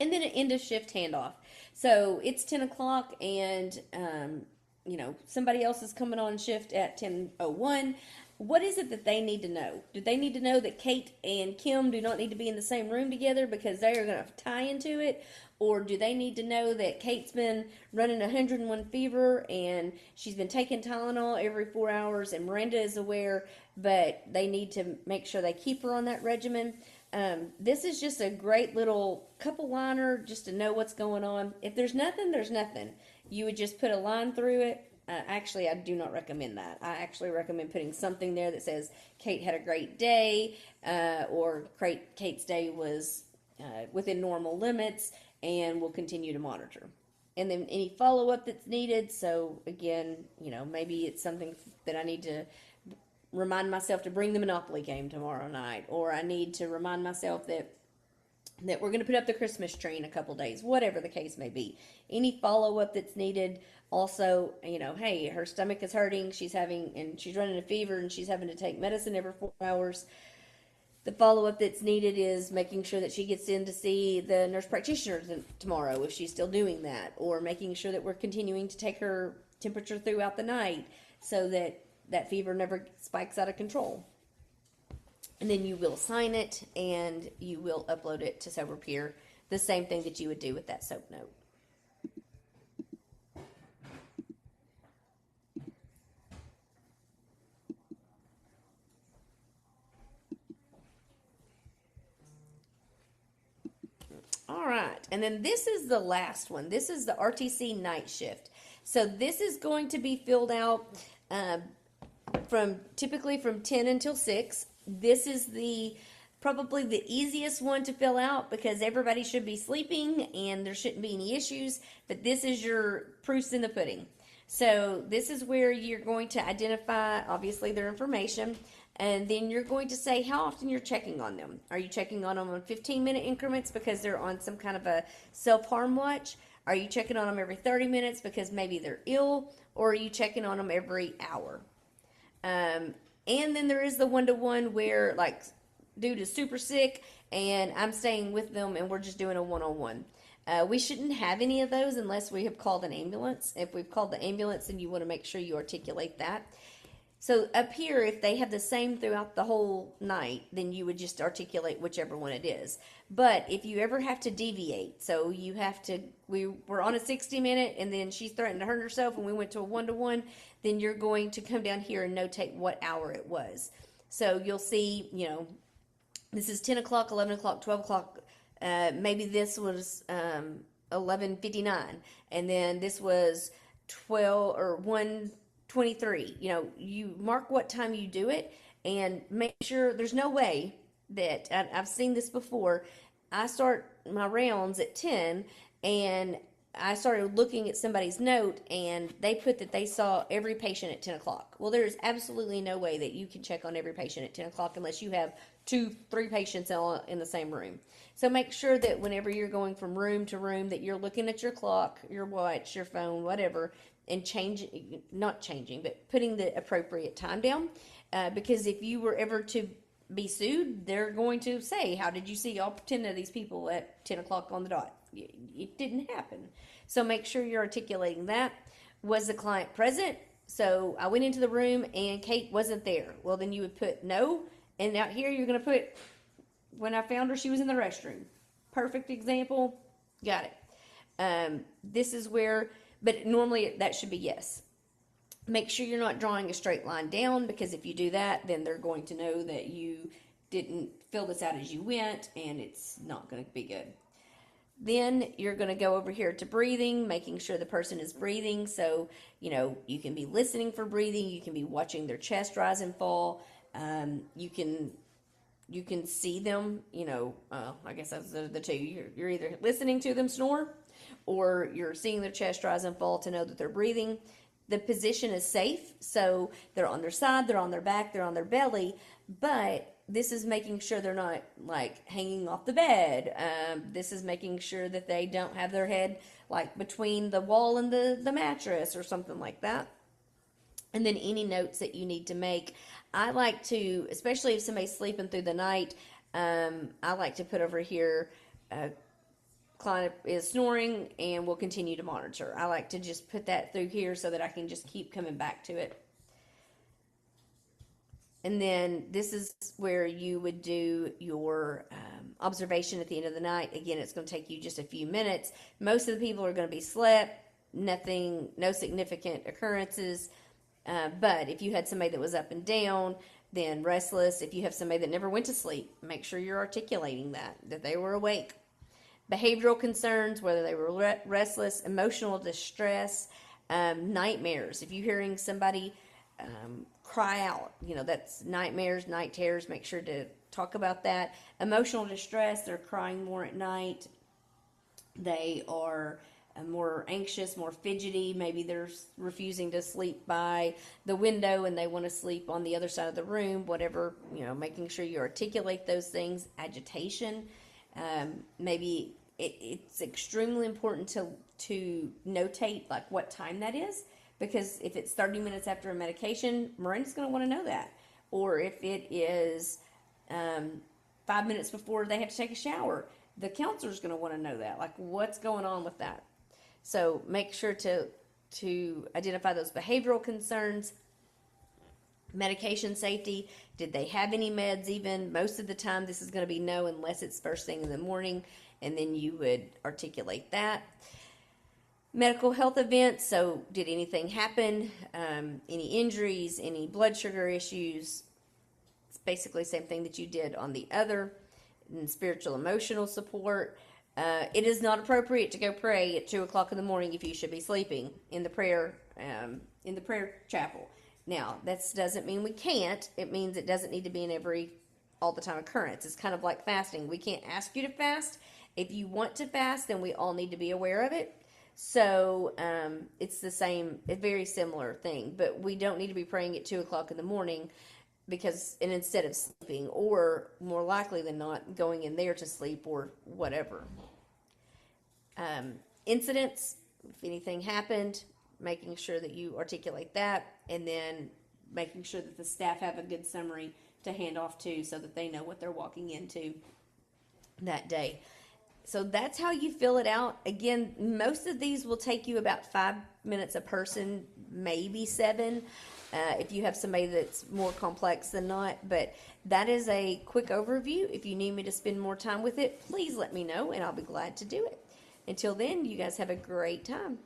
and then an end of shift handoff. So it's 10 o'clock, and somebody else is coming on shift at 10:01. What is it that they need to know? Do they need to know that Kate and Kim do not need to be in the same room together because they are going to tie into it? Or do they need to know that Kate's been running 101 fever and she's been taking Tylenol every 4 hours, and Miranda is aware, but they need to make sure they keep her on that regimen? This is just a great little couple liner just to know what's going on. If there's nothing, there's nothing. You would just put a line through it. Actually, I do not recommend that. I actually recommend putting something there that says Kate had a great day, or Kate's day was within normal limits, and we'll continue to monitor. And then any follow up that's needed. So again, maybe it's something that I need to remind myself to bring the Monopoly game tomorrow night, or I need to remind myself that we're going to put up the Christmas tree in a couple days, whatever the case may be. Any follow up that's needed. Also, hey, her stomach is hurting, she's running a fever, and she's having to take medicine every 4 hours. The follow up that's needed is making sure that she gets in to see the nurse practitioner tomorrow if she's still doing that, or making sure that we're continuing to take her temperature throughout the night so that that fever never spikes out of control. And then you will sign it and you will upload it to SoberPeer, the same thing that you would do with that soap note. All right, and then this is the last one. This is the RTC night shift. So this is going to be filled out typically from 10 until 6. This is probably the easiest one to fill out because everybody should be sleeping and there shouldn't be any issues, but this is your proofs in the pudding. So this is where you're going to identify, obviously, their information, and then you're going to say how often you're checking on them. Are you checking on them on 15-minute increments because they're on some kind of a self-harm watch? Are you checking on them every 30 minutes because maybe they're ill? Or are you checking on them every hour? And then there is the one-to-one where, like, dude is super sick and I'm staying with them and we're just doing a one-on-one. We shouldn't have any of those unless we have called an ambulance. If we've called the ambulance, then you want to make sure you articulate that. So up here, if they have the same throughout the whole night, then you would just articulate whichever one it is. But if you ever have to deviate, so we were on a 60-minute and then she threatened to hurt herself and we went to a one-to-one, then you're going to come down here and notate what hour it was. So you'll see, this is 10 o'clock, 11 o'clock, 12 o'clock. Maybe this was 11:59, and then this was 12 or 1:23. You mark what time you do it, and make sure there's no way that I've seen this before. I start my rounds at 10, and I started looking at somebody's note, and they put that they saw every patient at 10 o'clock. Well, there is absolutely no way that you can check on every patient at 10 o'clock unless you have 2-3 patients in the same room. So make sure that whenever you're going from room to room that you're looking at your clock, your watch, your phone, whatever, and not changing, but putting the appropriate time down. Because if you were ever to be sued, they're going to say, how did you see all 10 of these people at 10 o'clock on the dot? It didn't happen. So make sure you're articulating that. Was the client present? So I went into the room and Kate wasn't there. Well, then you would put no. And out here you're going to put, when I found her, she was in the restroom. Perfect example. Got it. This is where, but normally that should be yes. Make sure you're not drawing a straight line down, because if you do that, then they're going to know that you didn't fill this out as you went, and it's not going to be good. Then you're going to go over here to breathing, making sure the person is breathing. So, you can be listening for breathing. You can be watching their chest rise and fall. You can see them, I guess that's the two. You're either listening to them snore or you're seeing their chest rise and fall to know that they're breathing. The position is safe, so they're on their side, they're on their back, they're on their belly, but this is making sure they're not like hanging off the bed. This is making sure that they don't have their head like between the wall and the mattress or something like that. And then any notes that you need to make. I like to, especially if somebody's sleeping through the night, I like to put over here client is snoring, and we'll continue to monitor. I like to just put that through here so that I can just keep coming back to it. And then this is where you would do your observation at the end of the night. Again, it's going to take you just a few minutes. Most of the people are going to be slept, nothing, no significant occurrences. But if you had somebody that was up and down, then restless. If you have somebody that never went to sleep, make sure you're articulating that they were awake. Behavioral concerns, whether they were restless, emotional distress, nightmares. If you're hearing somebody cry out, that's nightmares, night terrors. Make sure to talk about that. Emotional distress, they're crying more at night. They are more anxious, more fidgety. Maybe they're refusing to sleep by the window and they want to sleep on the other side of the room, whatever, making sure you articulate those things. Agitation, maybe it's extremely important to notate like what time that is, because if it's 30 minutes after a medication, Miranda's going to want to know that. Or if it is 5 minutes before they have to take a shower, the counselor's going to want to know that, like what's going on with that. So make sure to identify those behavioral concerns. Medication safety, did they have any meds even? Most of the time this is going to be no, unless it's first thing in the morning, and then you would articulate that. Medical health events, so did anything happen? Any injuries, any blood sugar issues? It's basically the same thing that you did on the other. And spiritual emotional support. It is not appropriate to go pray at 2 o'clock in the morning if you should be sleeping in the prayer chapel. Now, that doesn't mean we can't. It means it doesn't need to be in all the time occurrence. It's kind of like fasting. We can't ask you to fast. If you want to fast, then we all need to be aware of it. So it's the same, a very similar thing. But we don't need to be praying at 2 o'clock in the morning and instead of sleeping, or more likely than not, going in there to sleep or whatever. Incidents, if anything happened, making sure that you articulate that, and then making sure that the staff have a good summary to hand off to so that they know what they're walking into that day. So that's how you fill it out. Again, most of these will take you about 5 minutes a person, maybe 7, if you have somebody that's more complex than not. But that is a quick overview. If you need me to spend more time with it, please let me know, and I'll be glad to do it. Until then, you guys have a great time.